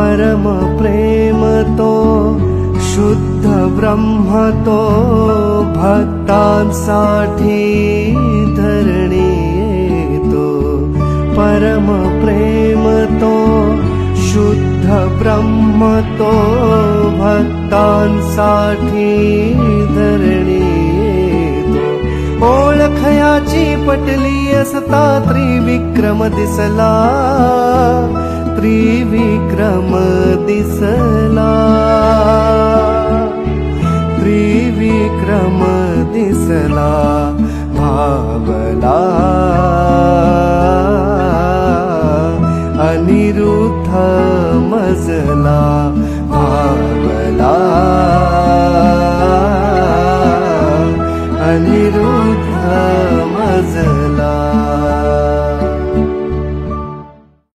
परम प्रेम तो शुद्ध ब्रह्म तो भक्तांसाठी धरणी येतो। परम प्रेम तो शुद्ध ब्रह्म तो भक्तांसाठी धरणी येतो। ओळखयाची पटली असता त्रिविक्रम दिसला, त्रिविक्रम दिसला, त्रिविक्रम दिसला, भावला